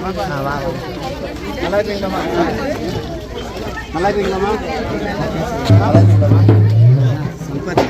நல்லா இருக்கீங்களாம்மா? நல்லா இருக்கீங்களாம்மா? சம்பத்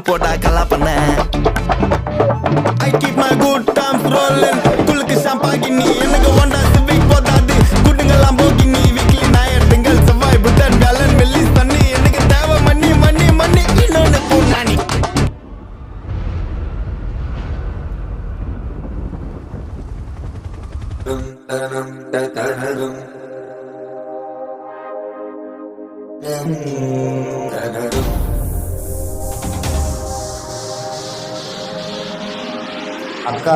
போட்டா கலா பண்ண I keep my good times rolling குளுக்கு ஷாம்பாகினி எனக்கு ஹோண்டா சிவிக் போதாது குடுங்கலாம் போகினி வீக்லி நாயர் திங்கள் செவ்வாய் புதன் வியாழன் வெள்ளி சனி எனக்கு தேவை மணி மணி மணி இன்னொன்னு பூனானி அக்கா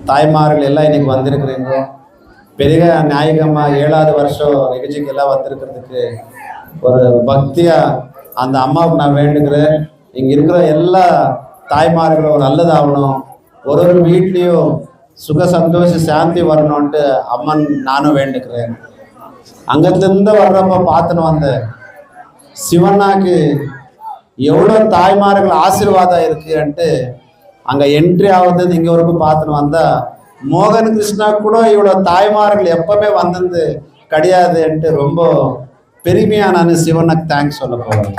தாய்மார்கள் எல்லாம் இன்னைக்கு வந்திருக்கிறீங்க. பெரிய நாயகம்மா 7வது வருஷம் நிகழ்ச்சிக்கு எல்லாம் வந்திருக்கிறதுக்கு ஒரு பக்தியா அந்த அம்மாவுக்கு நான் வேண்டுகிறேன். இங்க இருக்கிற எல்லா தாய்மார்களும் நல்லதாகணும், ஒரு ஒரு வீட்லேயும் சுக சந்தோஷ சாந்தி வரணும்ன்ட்டு அம்மன் நானும் வேண்டுகிறேன். அங்கிருந்து வர்றப்ப பார்த்துன்னு வந்தேன், சிவனாக்கு எவ்வளோ தாய்மார்கள் ஆசீர்வாதம் இருக்குன்ட்டு அங்கே என்ட்ரி ஆகுது. இங்கே வரைக்கும் பார்த்துன்னு வந்தா மோகன் கிருஷ்ணா கூட இவ்வளோ தாய்மார்கள் எப்பவுமே வந்தது கிடையாதுன்ட்டு ரொம்ப பெருமையாக நான் சிவனுக்கு தேங்க்ஸ் சொல்ல போகிறேன்.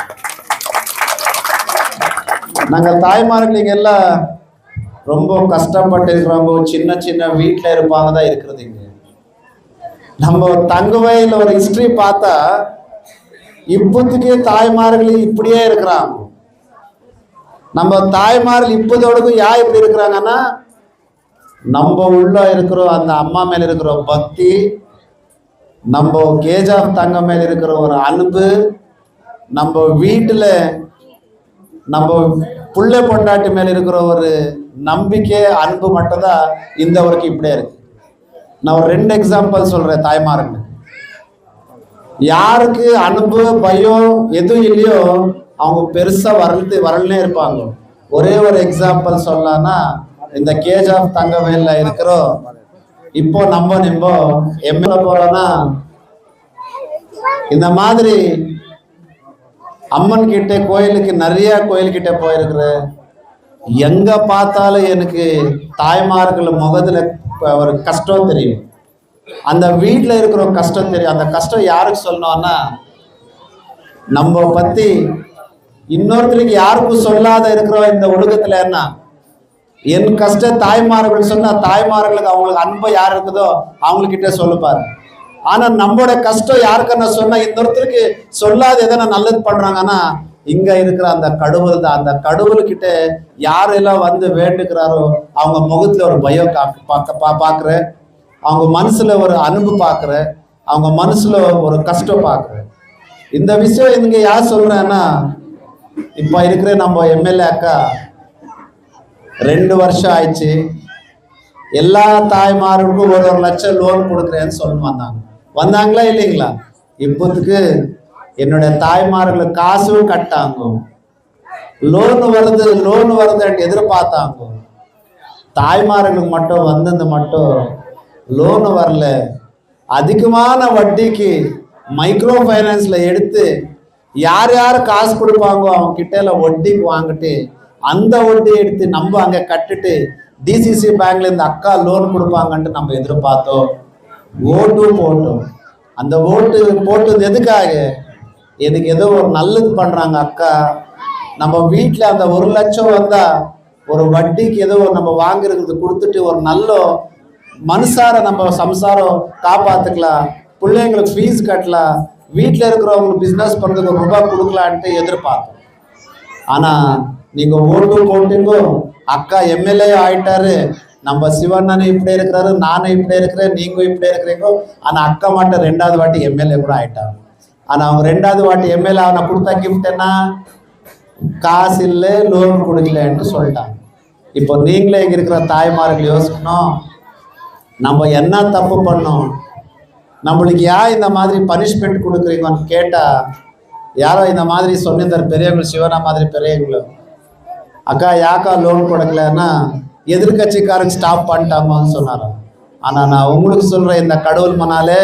நாங்கள் தாய்மார்கள் இங்கே எல்லாம் ரொம்ப கஷ்டப்பட்டு இருக்கிறோம், சின்ன சின்ன வீட்டில் இருப்பாங்க தான் இருக்கிறது. இங்கே நம்ம தங்குவையில் ஒரு ஹிஸ்ட்ரி பார்த்தா இப்போதைக்கு தாய்மார்கள் இப்படியே இருக்கிறாங்க. நம்ம தாய்மார்கள் இப்போதோடக்கும் யா இப்படி இருக்கிறாங்கன்னா, நம்ம உள்ள இருக்கிறோம் அந்த அம்மா மேல இருக்கிற பக்தி, நம்ம கேஜாப் தங்க மேல இருக்கிற ஒரு அன்பு, நம்ம வீட்டில் நம்ம புள்ள பொண்டாட்டி மேல இருக்கிற ஒரு நம்பிக்கை அன்பு மட்டும்தான் இந்த வரைக்கும் இப்படியே இருக்கு. நான் ஒரு 2 எக்ஸாம்பிள் சொல்றேன். தாய்மார்கள் யாருக்கு அன்பு பயம் எதுவும் இல்லையோ அவங்க பெருசா வரலனே இருப்பாங்க. ஒரே ஒரு எக்ஸாம்பிள் சொல்லலாம்னா, இந்த கேஜாப் தங்கவேல்ல இருக்கிறோம். இப்போ நம்ம எம்எல்ஏ போறோம்னா இந்த மாதிரி அம்மன் கிட்ட கோயிலுக்கு நிறைய கோயில்கிட்ட போயிருக்கிறேன். எங்க பார்த்தாலும் எனக்கு தாய்மார்கள் முகத்துல ஒரு கஷ்டம் தெரியும், அந்த வீட்டில் இருக்கிற கஷ்டம் தெரியும். அந்த கஷ்டம் யாருக்கு சொல்லணும்னா, நம்ம பத்தி இன்னொருத்தருக்கு யாருக்கும் சொல்லாத இருக்கிறோம் இந்த உலகத்துல. என்ன என் கஷ்டம் தாய்மார்கள் சொன்னா தாய்மார்களுக்கு அவங்களுக்கு அன்பு யார் இருக்குதோ அவங்கக்கிட்ட சொல்லுப்பாரு. ஆனா நம்மளோட கஷ்டம் யாருக்குன்னு சொன்னா இன்னொருத்தருக்கு சொல்லாத எதனா நல்லது பண்றாங்கன்னா இங்க இருக்கிற அந்த கடவுள் தான். அந்த கடவுள்கிட்ட யாரெல்லாம் வந்து வேண்டுகிறாரோ அவங்க முகத்துல ஒரு பயம் பார்க்குறேன், அவங்க மனசுல ஒரு அன்பு பார்க்குறேன், அவங்க மனசுல ஒரு கஷ்டம் பார்க்குறேன். இந்த விஷயம் இங்க யார் சொல்றேன்னா, இப்ப இருக்கிற நம்ம எம்எல்ஏ அக்கா 2 வருஷம் ஆயிடுச்சு. எல்லா தாய்மாருக்கும் 1 லட்சம் லோன் கொடுக்குறேன்னு சொல்லி வந்தாங்களா இல்லைங்களா? இப்போதுக்கு என்னுடைய தாய்மார்களுக்கு காசும் கட்டாங்க, லோன் வருது எதிர்பார்த்தாங்க. தாய்மார்களுக்கு மட்டும் வந்தது மட்டும் லோன் வரல, அதிகமான வட்டிக்கு மைக்ரோ ஃபைனான்ஸ்ல எடுத்து யார் யார் காசு கொடுப்பாங்க அவங்க கிட்ட வட்டிக்கு வாங்கிட்டு அந்த வட்டி எடுத்து நம்ம அங்கே கட்டுட்டு டிசிசி பேங்க்ல இந்த அக்கா லோன் கொடுப்பாங்கன்ட்டு நம்ம எதிர்பார்த்தோம். ஓட்டு போட்டோம். அந்த ஓட்டு போட்டது எதுக்காக? எனக்கு ஏதோ ஒரு நல்லது பண்றாங்க அக்கா. நம்ம வீட்டில் அந்த 1 லட்சம் வந்தா ஒரு வட்டிக்கு ஏதோ நம்ம வாங்குறது கொடுத்துட்டு ஒரு மனுஷார நம்ம சம்சாரம் காப்பாத்துக்கலாம், பிள்ளைங்களுக்கு ஃபீஸ் கட்டலாம், வீட்டில் இருக்கிறவங்களுக்கு பிஸ்னஸ் பண்ணுறதுக்கு ஒரு ரூபாய் கொடுக்கலான்ட்டு எதிர்பார்த்தோம். ஆனால் நீங்கள் ஓட்டு போட்டீங்கோ, அக்கா எம்எல்ஏ ஆயிட்டாரு, நம்ம சிவண்ணனு இப்படி இருக்கிறாரு, நானும் இப்படி இருக்கிறேன், நீங்கள் இப்படி இருக்கிறீங்கோ. ஆனால் அக்கா மட்டும் 2வது வாட்டி எம்எல்ஏ கூட ஆயிட்டாங்க. ஆனால் அவங்க 2வது வாட்டி எம்எல்ஏ அவனை கொடுத்தா கிஃப்ட் என்ன? காசு இல்லை, லோன் கொடுக்கலன்னு சொல்லிட்டாங்க. இப்போ நீங்களே இங்கே இருக்கிற தாய்மார்கள் யோசிக்கணும், நம்ம என்ன தப்பு பண்ணோம், நம்மளுக்கு ஏன் இந்த மாதிரி பனிஷ்மெண்ட் கொடுக்குறீங்கன்னு கேட்டால் யாரோ இந்த மாதிரி சொன்னிருந்தார் பெரியவங்க, சிவனா மாதிரி பெரியவங்களும், அக்கா யாக்கா லோன் கொடுக்கலன்னா எதிர்கட்சிக்காரங்க ஸ்டாப் பண்ணிட்டாங்கன்னு சொன்னார். ஆனால் நான் உங்களுக்கு சொல்கிறேன், இந்த கடவுள் மனாலே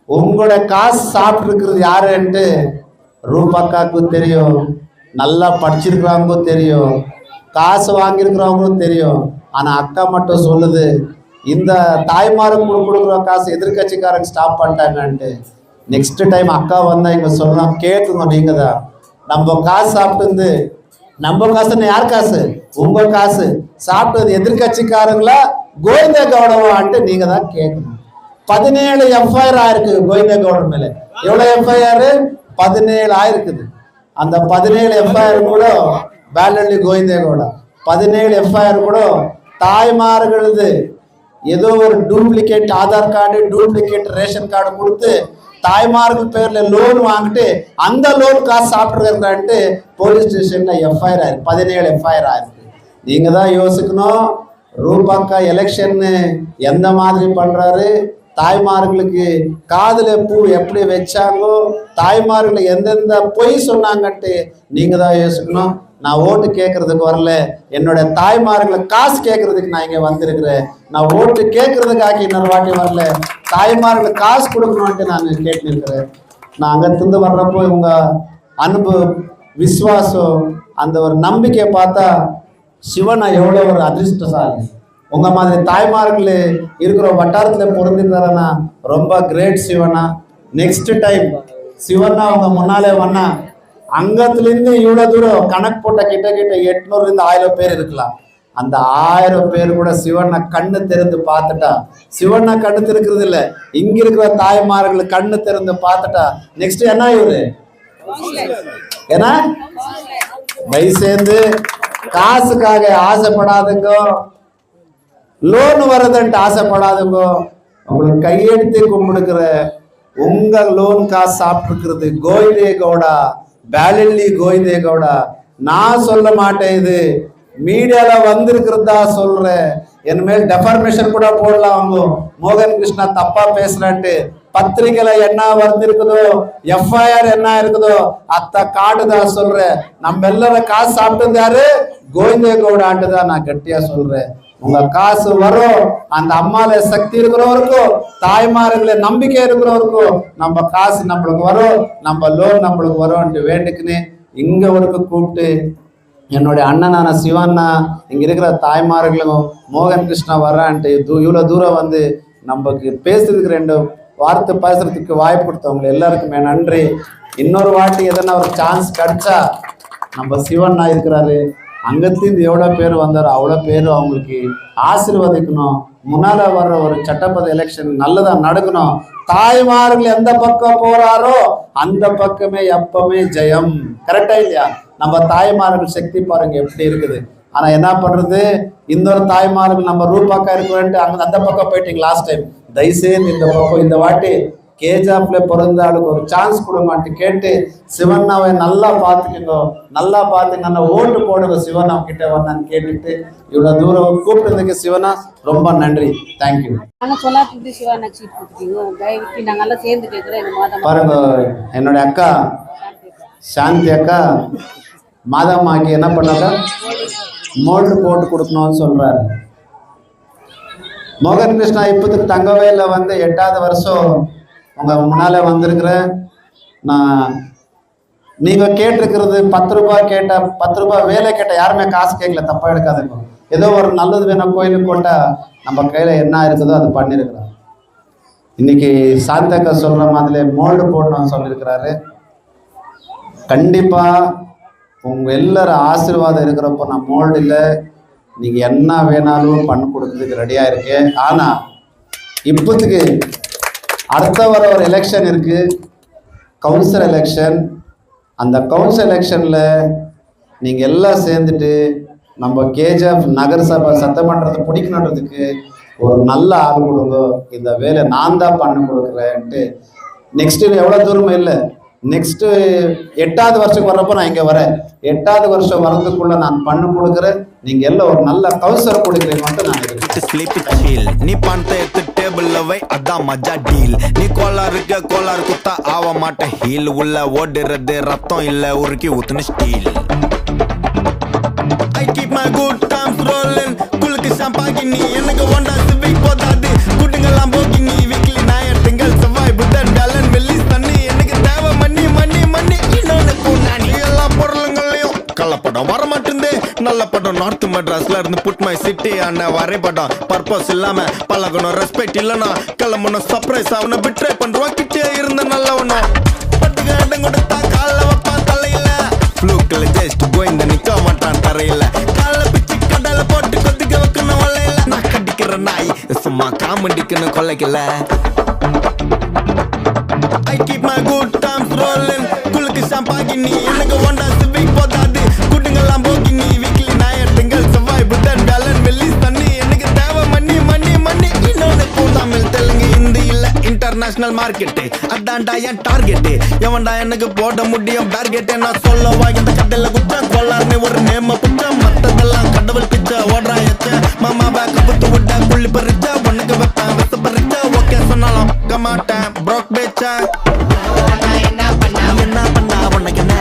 உங்களோட காசு சாப்பிட்ருக்கிறது யாருன்ட்டு ரூபாக்காவுக்கு தெரியும், நல்லா படிச்சிருக்கிறவங்களும் தெரியும், காசு வாங்கியிருக்கிறவங்களும் தெரியும். ஆனால் அக்கா மட்டும் சொல்லுது, இந்த தாய்மாருக்கு கொடுக்குற காசு எதிர்கட்சிக்காரங்க ஸ்டாப் பண்ணிட்டாங்கன்ட்டு. நெக்ஸ்ட் டைம் அக்கா வந்தால் இங்கே சொல்லலாம், கேட்குங்க நீங்கள் தான், நம்ம காசு சாப்பிட்டு, நம்ம காசுன்னு யார் காசு? உங்கள் காசு சாப்பிட்டது எதிர்கட்சிக்காரங்களா கோவிந்த கவுடவான்ட்டு நீங்கள் தான் கேட்கணும். 17 எஃப்ஐஆர் ஆயிருக்கு கோவிந்த கவுடர் மேலே. எவ்வளோ எஃப்ஐஆர்? 17 ஆயிருக்குது. அந்த 17 எஃப்ஐஆர் கூட வேலள்ளி கோவிந்த கவுடா, 17 எஃப்ஐஆர் கூட தாய்மார்களது ஏதோ ஒரு duplicate Aadhaar card, duplicate ration card கொடுத்து தாய்மார்கள் பேர்ல லோன் வாங்கிட்டு அந்த லோன் காசு சாப்பிட்ருக்கான்ட்டு போலீஸ் ஸ்டேஷன்ல எஃப்ஐஆர் ஆயிருக்கு. 17 எஃப்ஐஆர் ஆயிருக்கு. நீங்க தான் யோசிக்கணும், ரூபாக்கா எலெக்ஷன்னு எந்த மாதிரி பண்றாரு, தாய்மார்களுக்கு காதுல பூ எப்படி வச்சாங்கோ, தாய்மார்களை எந்தெந்த பொய் சொன்னாங்கன்ட்டு நீங்க தான் யோசிக்கணும். நான் ஓட்டு கேட்கறதுக்கு வரல, என்னோட தாய்மார்களை காசு கேட்கறதுக்கு நான் இங்கே வந்திருக்கிறேன். நான் ஓட்டு கேட்கறதுக்காக இன்னொரு வாட்டி வரல, தாய்மார்களுக்கு காசு கொடுக்கணும்ட்டு நான் கேட்டுருக்கிறேன். நான் அங்கேருந்து வர்றப்போ உங்க அன்பு, விசுவாசம், அந்த ஒரு நம்பிக்கையை பார்த்தா சிவனா எவ்வளோ ஒரு அதிர்ஷ்டசாலி. உங்க மாதிரி தாய்மார்கள் இருக்கிற வட்டாரத்தில் பொருந்திருந்தாரனா ரொம்ப கிரேட் சிவனா. நெக்ஸ்ட் டைம் சிவனா உங்க முன்னாலே வந்தா அங்கத்துலேருந்து இவ்வளோ தூரம் கணக்கு போட்ட கிட்ட 800 1000 பேர் இருக்கலாம். அந்த 1000 பேர் கூட சிவனை கண்ணு திறந்து பார்த்துட்டா, சிவனை கண்ணு திறக்கிறது இல்லை, இங்க இருக்கிற தாய்மார்கள் கண்ணு திறந்து பார்த்துட்டா நெக்ஸ்ட் என்ன இவரு ஏன்னா தயவு சேர்ந்து காசுக்காக ஆசைப்படாதுங்க, லோன் வரதுன்ட்டு ஆசைப்படாதுங்க. உங்களுக்கு கையெடுத்து கும்பிடுக்கிற உங்க லோன் காசு சாப்பிட்டுருக்கிறது கோவிந்தே கவுடா, வேலள்ளி கோவிந்தே கவுடா. நான் சொல்ல மாட்டேன், இது மீடியால வந்திருக்கிறதா சொல்றேன். என் மேல் டெஃபர்மேஷன் கூட போடலாம், அவங்க மோகன் கிருஷ்ணா தப்பா பேசுறான்ட்டு. பத்திரிகையில என்ன வந்திருக்குதோ, எஃப்ஐஆர் என்ன இருக்குதோ அத்த காடுதான் சொல்றேன். நம்ம எல்லாரும் காசு சாப்பிட்டு யாரு? கோவிந்தே கவுடான்ட்டு தான் நான் கட்டியா சொல்றேன். உங்க காசு வரும், அந்த அம்மால சக்தி இருக்கிறவருக்கும் தாய்மார்கள நம்பிக்கை இருக்கிறவருக்கும் நம்ம காசு நம்மளுக்கு வரும், நம்ம லோன் நம்மளுக்கு வரும்ன்ட்டு வேண்டுக்குன்னு இங்க வரைக்கும் கூப்பிட்டு என்னுடைய அண்ணனான சிவண்ணா, இங்க இருக்கிற தாய்மார்களும் மோகன் கிருஷ்ணா வர்றான்ட்டு இவ்வளோ தூரம் வந்து நமக்கு பேசுறதுக்கு 2 வார்த்தை பேசுறதுக்கு வாய்ப்பு கொடுத்தவங்க எல்லாருக்குமே நன்றி. இன்னொரு வாட்டி எதனா ஒரு சான்ஸ் கிடைச்சா, நம்ம சிவண்ணா இருக்கிறாரு, அங்கத்திலிருந்து எவ்வளோ பேர் வந்தாரோ அவ்வளோ பேர் அவங்களுக்கு ஆசீர்வதிக்கணும். முன்னால வர்ற ஒரு சட்டப்பதி எலெக்ஷன் நல்லதா நடக்கணும். தாய்மார்கள் எந்த பக்கம் போறாரோ அந்த பக்கமே எப்பவுமே ஜெயம். கரெக்டா இல்லையா? நம்ம தாய்மார்கள் சக்தி பாருங்க எப்படி இருக்குது. ஆனா என்ன பண்றது, இன்னொரு தாய்மார்கள் நம்ம ரூபாக்கா இருக்குன்ட்டு அங்க அந்த பக்கம் போயிட்டீங்க லாஸ்ட் டைம். தயவுசெய்து இந்த பக்கம் இந்த வாட்டி கேஜாப்ல பிறந்த ஆளுக்கு ஒரு சான்ஸ் கொடுமான்ட்டு கேட்டு சிவண்ணாவை நல்லா பார்த்துக்கோங்க, நல்லா பார்த்துங்கன்னா ஓட்டு போடுங்க சிவண்ணா கிட்ட வந்தான்னு கேட்டுட்டு இவ்வளோ தூரம் கூப்பிட்டதுக்கு சிவனா ரொம்ப நன்றி. தேங்க்யூ. பாருங்க, என்னோட அக்கா சாந்தி அக்கா மாதம்மாக்கு என்ன பண்ணாக்கா மோல்டு போட்டு கொடுக்கணும்னு சொல்றாரு. மோகன் கிருஷ்ணா இப்போதுக்கு தங்கவேல வந்து 8வது வருஷம் உங்க முன்னால வந்திருக்கிறேன். நான் நீங்க கேட்டிருக்கிறது 10 ரூபாய் கேட்ட, 10 ரூபாய் வேலை கேட்ட, யாருமே காசு கேட்கல, தப்பா எடுக்காதுங்க. ஏதோ ஒரு நல்லது வேணும் கோயிலுக்கு போட்டா நம்ம கையில என்ன இருக்குதோ அது பண்ணிருக்கிறோம். இன்னைக்கு சாந்தக்கா சொல்ற மாதிரி மோல்டு போடணும்னு சொல்லியிருக்கிறாரு. கண்டிப்பா உங்க எல்லாரும் ஆசீர்வாதம் இருக்கிறப்போ நான் மோல்டு இல்லை, நீங்கள் என்ன வேணாலும் பண்ணி கொடுக்கறதுக்கு ரெடியாக இருக்கு. ஆனால் இப்போத்துக்கு அடுத்த வர ஒரு எலெக்ஷன் இருக்குது, கவுன்சில் எலெக்ஷன். அந்த கவுன்சில் எலெக்ஷனில் நீங்கள் எல்லாம் சேர்ந்துட்டு நம்ம கேஜிஎஃப் நகரசபை சட்டமன்றத்தை பிடிக்கணுன்றதுக்கு ஒரு நல்ல ஆள் கொடுங்க. இந்த வேலை நான் தான் பண்ண கொடுக்குறேன்ட்டு நெக்ஸ்ட்டு எவ்வளோ தூரமும் இல்லை, நெக்ஸ்ட்டு 8வது வருஷம் வர்றப்போ நான் இங்கே வரேன். 8வது வருஷம் வர்றதுக்குள்ளே நான் பண்ண கொடுக்குறேன். நீங்கள் எல்லாம் ஒரு நல்ல கவுன்சிலர் கொடுக்குறீங்க மட்டும் நான் இருக்கேன். நீ பணத்தை எடுத்து டேபிள்ல வை, அதான் மஜா டீல். நீ கோளாறு குத்தா ஆக மாட்டேன் ஹீல். உள்ள ஓடுறது ரத்தம் இல்ல உருக்கி ஊத்துன steel. I keep my good times rolling. குளுக்கு ஷாம்பாகினி எனக்கு ஒண்டா சிவிக் போதாது. கூட்டுங்கெல்லாம் போகினி வீக்லி ஞாயிறு திங்கள் செவ்வாய் புதன் வியாழன் வெள்ளி சனி. எனக்கு தேவை மண்ணி மண்ணி மண்ணி இன்னொன்னு பூனானி. எல்லா பொருளுங்களையும் கள்ளப்படம் வர மாட்டேங்குது. நல்ல படம் நார்த் மெட்ராஸ்ல இருந்து புட் மை சிட்டி ஆன வரைபடம். பர்பஸ் இல்லாம பழகணும், ரெஸ்பெக்ட் இல்லனா கிளம்பணும். சர்ப்ரைஸ் அவனை பிட்ரே பண்றான், கிட்டே இருந்த நல்லவனும். பட்டுக்கு இடம் கொடுத்தா கால வைப்பான் தலையில. ஃப்ளூக்கில் ஜஸ்ட் கோயிந்த நிக்க மாட்டான் தரையில. கால பிச்சு கடலை போட்டு கொதிக்க வைக்கணும் வலையில. நான் கடிக்கிற நாய் சும்மா காமெடிக்குன்னு கொலைக்கல. I keep my good times rolling. குளுக்கு ஷாம்பாகினி எனக்கு ஒண்டா சிவிக் போதாது. கூட்டுங்கெல்லாம் போகினி வீக்லி ஞாயிறு திங்கள் செவ்வாய் புதன் வியாழன் வெள்ளி சனி. எனக்கு தேவை மண்ணி மண்ணி மண்ணி இன்னொன்னு தமிழ் தெலுங்கு ஹிந்தி இல்ல இன்டர்நேஷனல் மார்க்கெட்டு. அதான்டா என் டார்கெட்டு. எவன்டா எனக்கு போட முடியும் டார்கெட்டு. நான் சொல்லவா இந்த கடையில குற்றம் கொள்ளாருன்னு ஒரு நேம புத்தம். மத்ததெல்லாம் கடவுள் பிச்சை ஓடுறா எச்ச. மாமா பேக்க புத்து விட்ட புள்ளி பறிச்ச. உனக்கு வைப்பேன் விச பறிச்ச. ஓகே சொன்னாலும் மாட்டேன் ப்ரோக் பேச்ச. என்ன பண்ணா உனக்கு என்ன